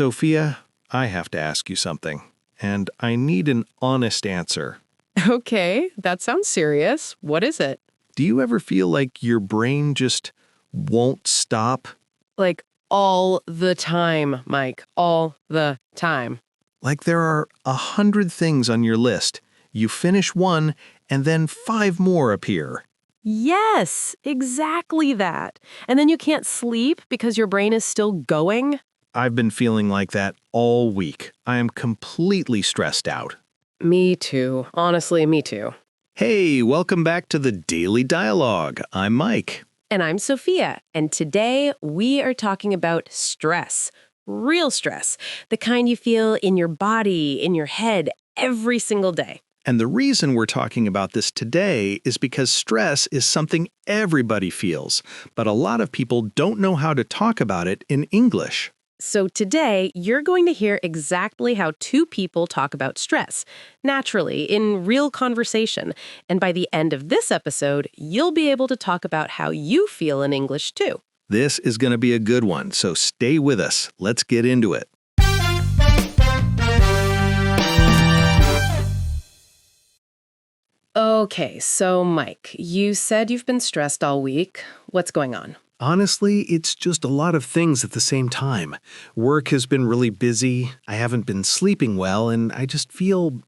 Sophia, I have to ask you something, and I need an honest answer. Okay, that sounds serious. What is it? Do you ever feel like your brain just won't stop? Like all the time, Mike. All the time. Like there are 100 things on your list. You finish one, and then 5 more appear. Yes, exactly that. And then you can't sleep because your brain is still going? I've been feeling like that all week. I am completely stressed out. Me too. Honestly, me too. Hey, welcome back to the Daily Dialogue. I'm Mike. And I'm Sophia, and today we are talking about stress. Real stress. The kind you feel in your body, in your head, every single day. And the reason we're talking about this today is because stress is something everybody feels, but a lot of people don't know how to talk about it in English. So today, you're going to hear exactly how two people talk about stress, naturally, in real conversation. And by the end of this episode, you'll be able to talk about how you feel in English, too. This is going to be a good one, so stay with us. Let's get into it. Okay, so Mike, you said you've been stressed all week. What's going on? Honestly, it's just a lot of things at the same time. Work has been really busy, I haven't been sleeping well, and I just feel,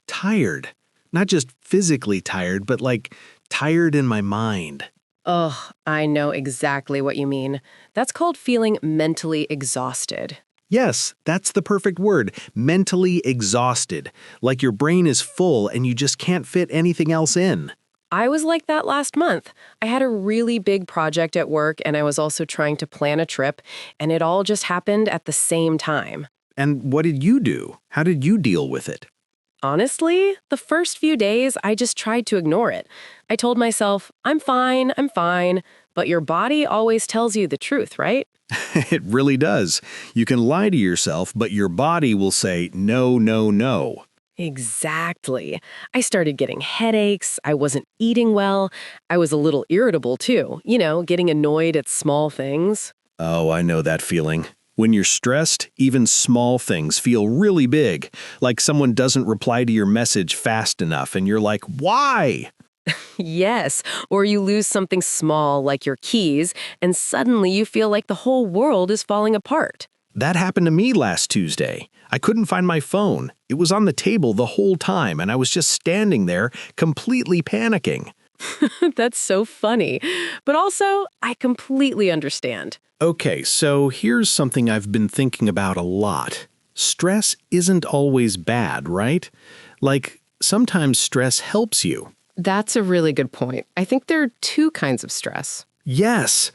tired. Not just physically tired, but like tired in my mind. Oh, I know exactly what you mean. That's called feeling mentally exhausted. Yes, that's the perfect word, mentally exhausted. Like your brain is full and you just can't fit anything else in. I was like that last month. I had a really big project at work and I was also trying to plan a trip, and it all just happened at the same time. And what did you do? How did you deal with it? Honestly, the first few days, I just tried to ignore it. I told myself, I'm fine, but your body always tells you the truth, right? It really does. You can lie to yourself, but your body will say no, no, no. Exactly. I started getting headaches, I wasn't eating well, I was a little irritable too, getting annoyed at small things. Oh, I know that feeling. When you're stressed, even small things feel really big, like someone doesn't reply to your message fast enough and you're like, why? Yes, or you lose something small like your keys, and suddenly you feel like the whole world is falling apart. That happened to me last Tuesday. I couldn't find my phone. It was on the table the whole time, and I was just standing there, completely panicking. That's so funny. But also, I completely understand. Okay, so here's something I've been thinking about a lot. Stress isn't always bad, right? Like, sometimes stress helps you. That's a really good point. I think there are two kinds of stress. Yes.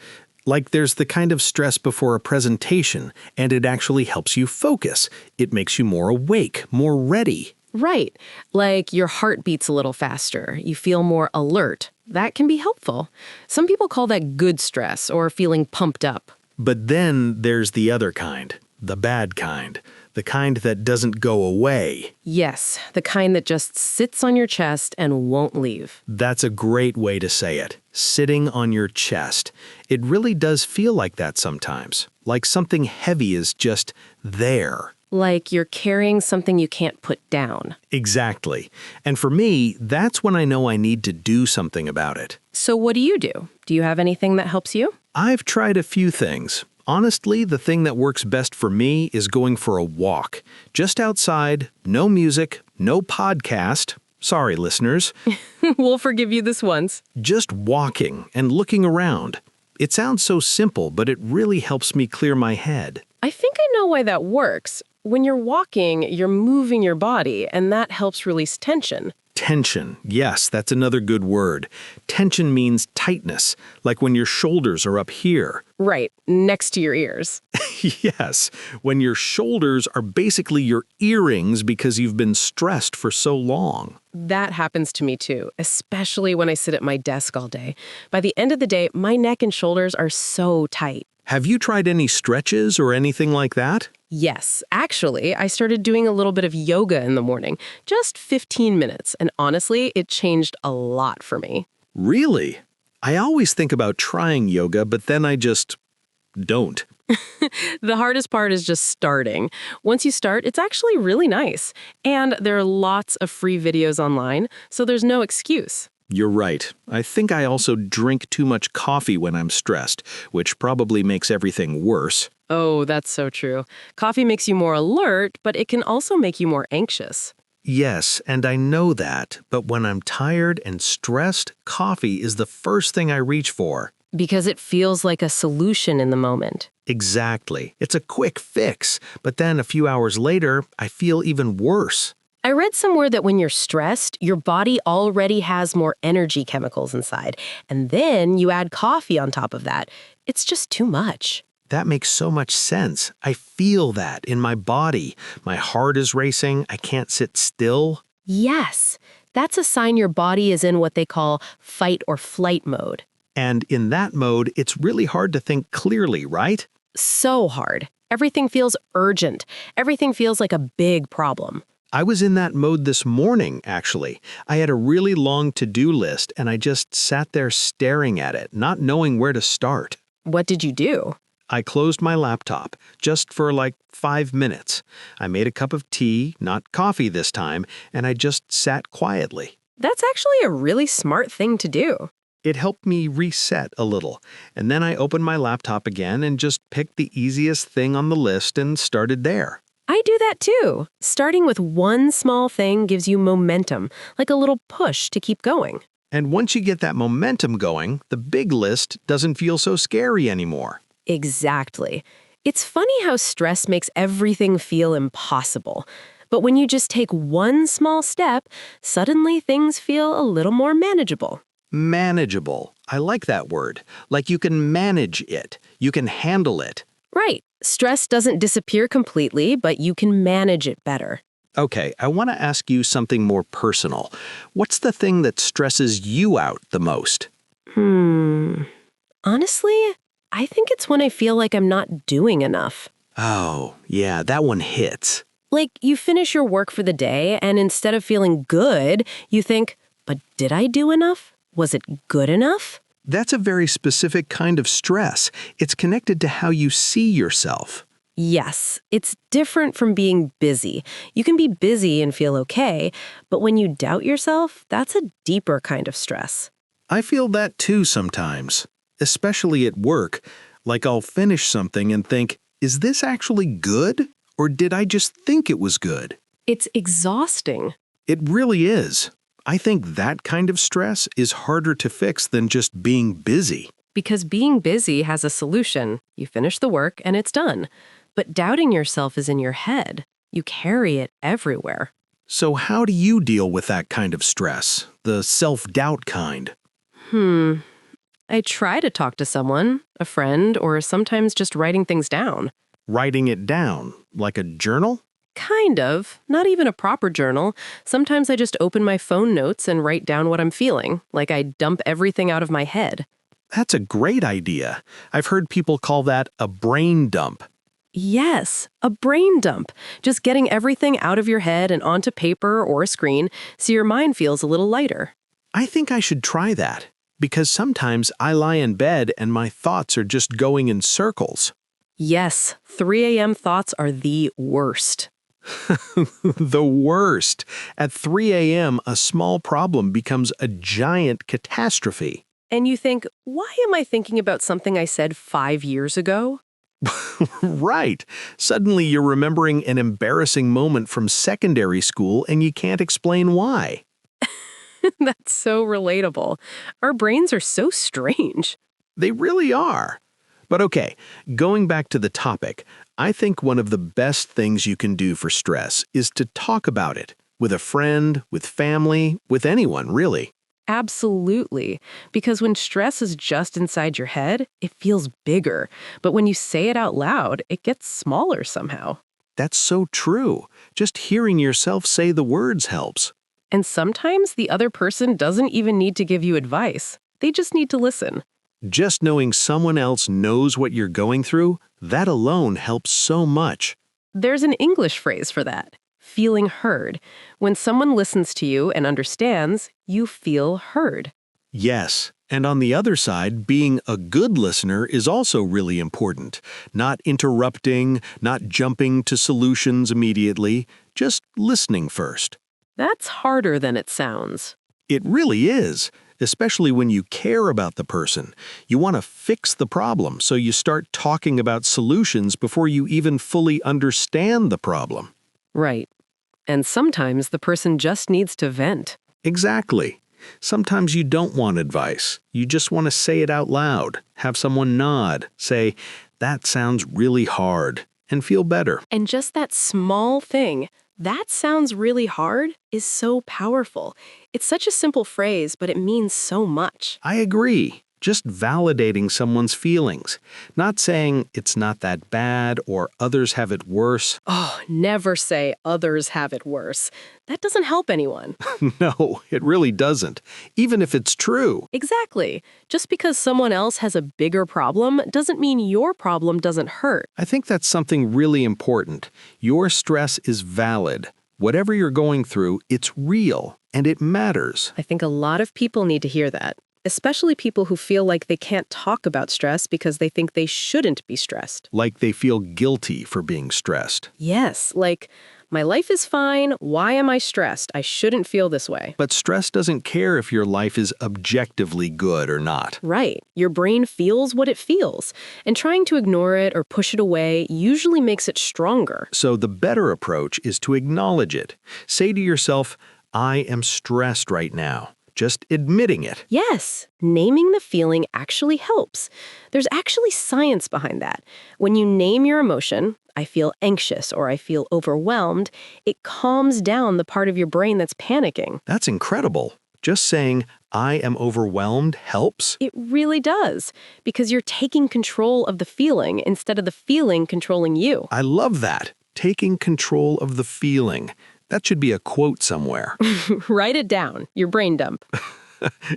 Like there's the kind of stress before a presentation, and it actually helps you focus. It makes you more awake, more ready. Right. Like your heart beats a little faster. You feel more alert. That can be helpful. Some people call that good stress or feeling pumped up. But then there's the other kind, the bad kind, the kind that doesn't go away. Yes, the kind that just sits on your chest and won't leave. That's a great way to say it. Sitting on your chest. It really does feel like that sometimes. Like something heavy is just there. Like you're carrying something you can't put down. Exactly. And for me, that's when I know I need to do something about it. So what do you do? Do you have anything that helps you? I've tried a few things. Honestly, the thing that works best for me is going for a walk. Just outside, no music, no podcast. Sorry, listeners. We'll forgive you this once. Just walking and looking around. It sounds so simple, but it really helps me clear my head. I think I know why that works. When you're walking, you're moving your body, and that helps release tension. Tension. Yes, that's another good word. Tension means tightness, like when your shoulders are up here. Right, next to your ears. Yes, when your shoulders are basically your earrings because you've been stressed for so long. That happens to me too, especially when I sit at my desk all day. By the end of the day, my neck and shoulders are so tight. Have you tried any stretches or anything like that? Yes, actually, I started doing a little bit of yoga in the morning, just 15 minutes, and honestly, it changed a lot for me. Really? I always think about trying yoga, but then I just don't. The hardest part is just starting. Once you start, it's actually really nice. And there are lots of free videos online, so there's no excuse. You're right. I think I also drink too much coffee when I'm stressed, which probably makes everything worse. Oh, that's so true. Coffee makes you more alert, but it can also make you more anxious. Yes, and I know that, but when I'm tired and stressed, coffee is the first thing I reach for. Because it feels like a solution in the moment. Exactly. It's a quick fix, but then a few hours later, I feel even worse. I read somewhere that when you're stressed, your body already has more energy chemicals inside, and then you add coffee on top of that. It's just too much. That makes so much sense. I feel that in my body. My heart is racing. I can't sit still. Yes, that's a sign your body is in what they call fight or flight mode. And in that mode, it's really hard to think clearly, right? So hard. Everything feels urgent. Everything feels like a big problem. I was in that mode this morning, actually. I had a really long to-do list, and I just sat there staring at it, not knowing where to start. What did you do? I closed my laptop, just for like 5 minutes. I made a cup of tea, not coffee this time, and I just sat quietly. That's actually a really smart thing to do. It helped me reset a little, and then I opened my laptop again and just picked the easiest thing on the list and started there. I do that too. Starting with one small thing gives you momentum, like a little push to keep going. And once you get that momentum going, the big list doesn't feel so scary anymore. Exactly. It's funny how stress makes everything feel impossible. But when you just take one small step, suddenly things feel a little more manageable. Manageable. I like that word. Like you can manage it. You can handle it. Right. Stress doesn't disappear completely, but you can manage it better. Okay, I want to ask you something more personal. What's the thing that stresses you out the most? Honestly, I think it's when I feel like I'm not doing enough. Oh, yeah, that one hits. Like, you finish your work for the day, and instead of feeling good, you think, but did I do enough? Was it good enough? That's a very specific kind of stress. It's connected to how you see yourself. Yes, it's different from being busy. You can be busy and feel okay, but when you doubt yourself, that's a deeper kind of stress. I feel that too sometimes, especially at work. Like I'll finish something and think, is this actually good? Or did I just think it was good? It's exhausting. It really is. I think that kind of stress is harder to fix than just being busy. Because being busy has a solution. You finish the work and it's done. But doubting yourself is in your head. You carry it everywhere. So how do you deal with that kind of stress? The self-doubt kind? I try to talk to someone, a friend, or sometimes just writing things down. Writing it down, like a journal? Kind of. Not even a proper journal. Sometimes I just open my phone notes and write down what I'm feeling, like I dump everything out of my head. That's a great idea. I've heard people call that a brain dump. Yes, a brain dump. Just getting everything out of your head and onto paper or a screen so your mind feels a little lighter. I think I should try that, because sometimes I lie in bed and my thoughts are just going in circles. Yes, 3 a.m. thoughts are the worst. The worst. At 3 a.m., a small problem becomes a giant catastrophe. And you think, why am I thinking about something I said 5 years ago? Right. Suddenly you're remembering an embarrassing moment from secondary school and you can't explain why. That's so relatable. Our brains are so strange. They really are. But okay, going back to the topic, I think one of the best things you can do for stress is to talk about it with a friend, with family, with anyone, really. Absolutely. Because when stress is just inside your head, it feels bigger. But when you say it out loud, it gets smaller somehow. That's so true. Just hearing yourself say the words helps. And sometimes the other person doesn't even need to give you advice. They just need to listen. Just knowing someone else knows what you're going through, that alone helps so much. There's an English phrase for that. Feeling heard. When someone listens to you and understands, you feel heard. Yes, and on the other side, being a good listener is also really important. Not interrupting, not jumping to solutions immediately, just listening first. That's harder than it sounds. It really is, especially when you care about the person. You want to fix the problem, so you start talking about solutions before you even fully understand the problem. Right. And sometimes the person just needs to vent. Exactly. Sometimes you don't want advice. You just want to say it out loud, have someone nod, say, "That sounds really hard," and feel better. And just that small thing, that sounds really hard, is so powerful. It's such a simple phrase, but it means so much. I agree. Just validating someone's feelings, not saying it's not that bad or others have it worse. Oh, never say others have it worse. That doesn't help anyone. No, it really doesn't, even if it's true. Exactly. Just because someone else has a bigger problem doesn't mean your problem doesn't hurt. I think that's something really important. Your stress is valid. Whatever you're going through, it's real, and it matters. I think a lot of people need to hear that, especially people who feel like they can't talk about stress because they think they shouldn't be stressed. Like they feel guilty for being stressed. Yes, like, my life is fine, why am I stressed? I shouldn't feel this way. But stress doesn't care if your life is objectively good or not. Right. Your brain feels what it feels, and trying to ignore it or push it away usually makes it stronger. So the better approach is to acknowledge it. Say to yourself, "I am stressed right now." Just admitting it. Yes, naming the feeling actually helps. There's actually science behind that. When you name your emotion, I feel anxious or I feel overwhelmed, it calms down the part of your brain that's panicking. That's incredible. Just saying, "I am overwhelmed" helps. It really does, because you're taking control of the feeling instead of the feeling controlling you. I love that. Taking control of the feeling. That should be a quote somewhere. Write it down, your brain dump.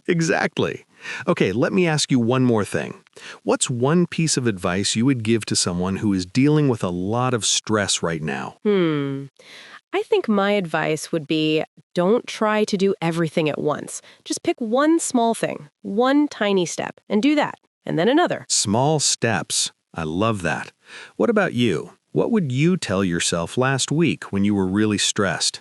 Exactly. Okay, let me ask you one more thing. What's one piece of advice you would give to someone who is dealing with a lot of stress right now? I think my advice would be, don't try to do everything at once. Just pick one small thing, one tiny step, and do that, and then another. Small steps. I love that. What about you? What would you tell yourself last week when you were really stressed?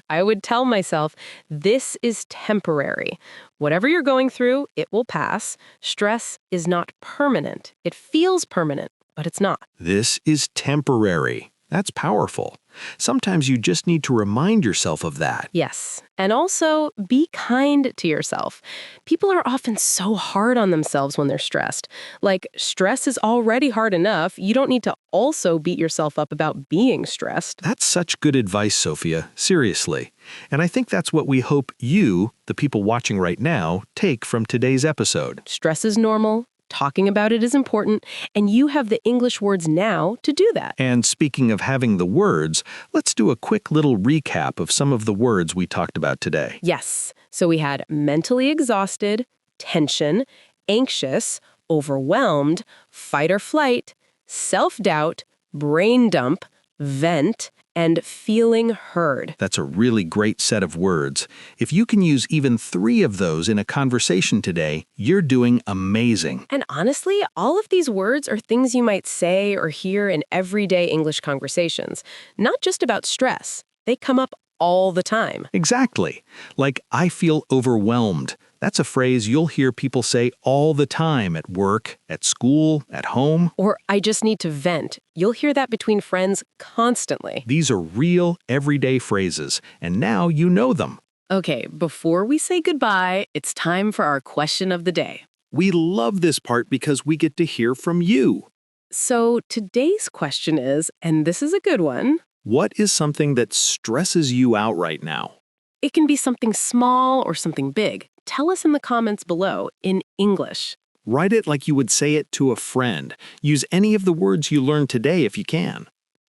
I would tell myself, this is temporary. Whatever you're going through, it will pass. Stress is not permanent. It feels permanent, but it's not. This is temporary. That's powerful. Sometimes you just need to remind yourself of that. Yes. And also, be kind to yourself. People are often so hard on themselves when they're stressed. Like, stress is already hard enough. You don't need to also beat yourself up about being stressed. That's such good advice, Sophia. Seriously. And I think that's what we hope you, the people watching right now, take from today's episode. Stress is normal. Talking about it is important, and you have the English words now to do that. And speaking of having the words, let's do a quick little recap of some of the words we talked about today. Yes. So we had mentally exhausted, tension, anxious, overwhelmed, fight or flight, self-doubt, brain dump, vent, and feeling heard. That's a really great set of words. If you can use even 3 of those in a conversation today, you're doing amazing. And honestly, all of these words are things you might say or hear in everyday English conversations, not just about stress. They come up all the time. Exactly. Like, "I feel overwhelmed." That's a phrase you'll hear people say all the time at work, at school, at home. Or I just need to vent. You'll hear that between friends constantly. These are real, everyday phrases, and now you know them. Okay, before we say goodbye, it's time for our question of the day. We love this part because we get to hear from you. So today's question is, and this is a good one, What is something that stresses you out right now? it can be something small or something big. Tell us in the comments below in English. Write it like you would say it to a friend. Use any of the words you learned today if you can.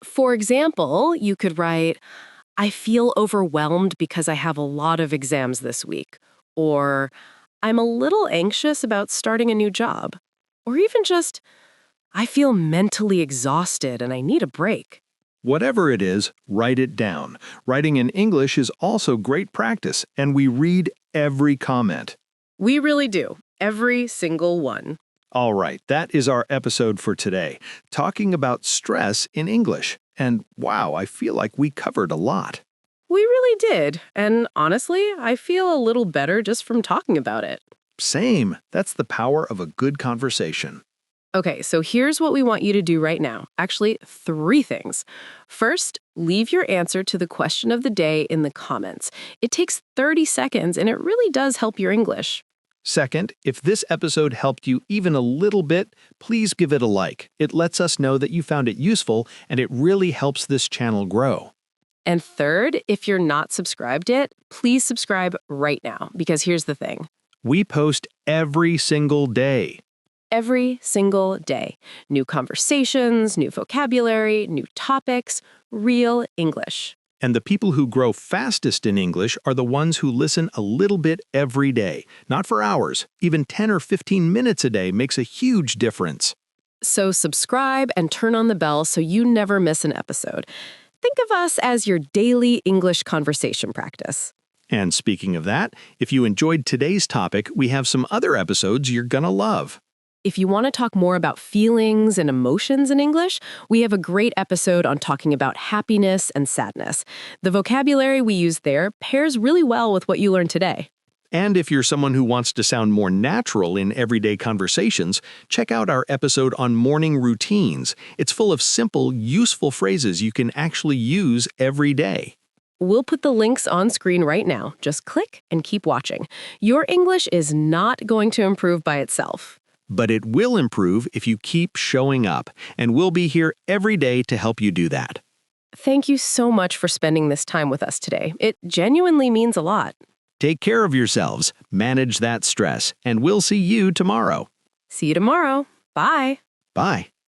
For example, you could write, I feel overwhelmed because I have a lot of exams this week. Or, I'm a little anxious about starting a new job. Or even just, I feel mentally exhausted and I need a break. Whatever it is, write it down. Writing in English is also great practice, and we read every comment. We really do. Every single one. All right, that is our episode for today, talking about stress in English. And wow, I feel like we covered a lot. We really did. And honestly, I feel a little better just from talking about it. Same. That's the power of a good conversation. Okay, so here's what we want you to do right now. Actually, 3 things. First, leave your answer to the question of the day in the comments. It takes 30 seconds and it really does help your English. Second, if this episode helped you even a little bit, please give it a like. It lets us know that you found it useful and it really helps this channel grow. And third, if you're not subscribed yet, please subscribe right now, because here's the thing. We post every single day. Every single day. New conversations, new vocabulary, new topics, real English. And the people who grow fastest in English are the ones who listen a little bit every day, not for hours. Even 10 or 15 minutes a day makes a huge difference. So subscribe and turn on the bell so you never miss an episode. Think of us as your daily English conversation practice. And speaking of that, if you enjoyed today's topic, we have some other episodes you're gonna love. If you want to talk more about feelings and emotions in English, we have a great episode on talking about happiness and sadness. The vocabulary we use there pairs really well with what you learned today. And if you're someone who wants to sound more natural in everyday conversations, check out our episode on morning routines. It's full of simple, useful phrases you can actually use every day. We'll put the links on screen right now. Just click and keep watching. Your English is not going to improve by itself. But it will improve if you keep showing up, and we'll be here every day to help you do that. Thank you so much for spending this time with us today. It genuinely means a lot. Take care of yourselves, manage that stress, and we'll see you tomorrow. See you tomorrow. Bye. Bye.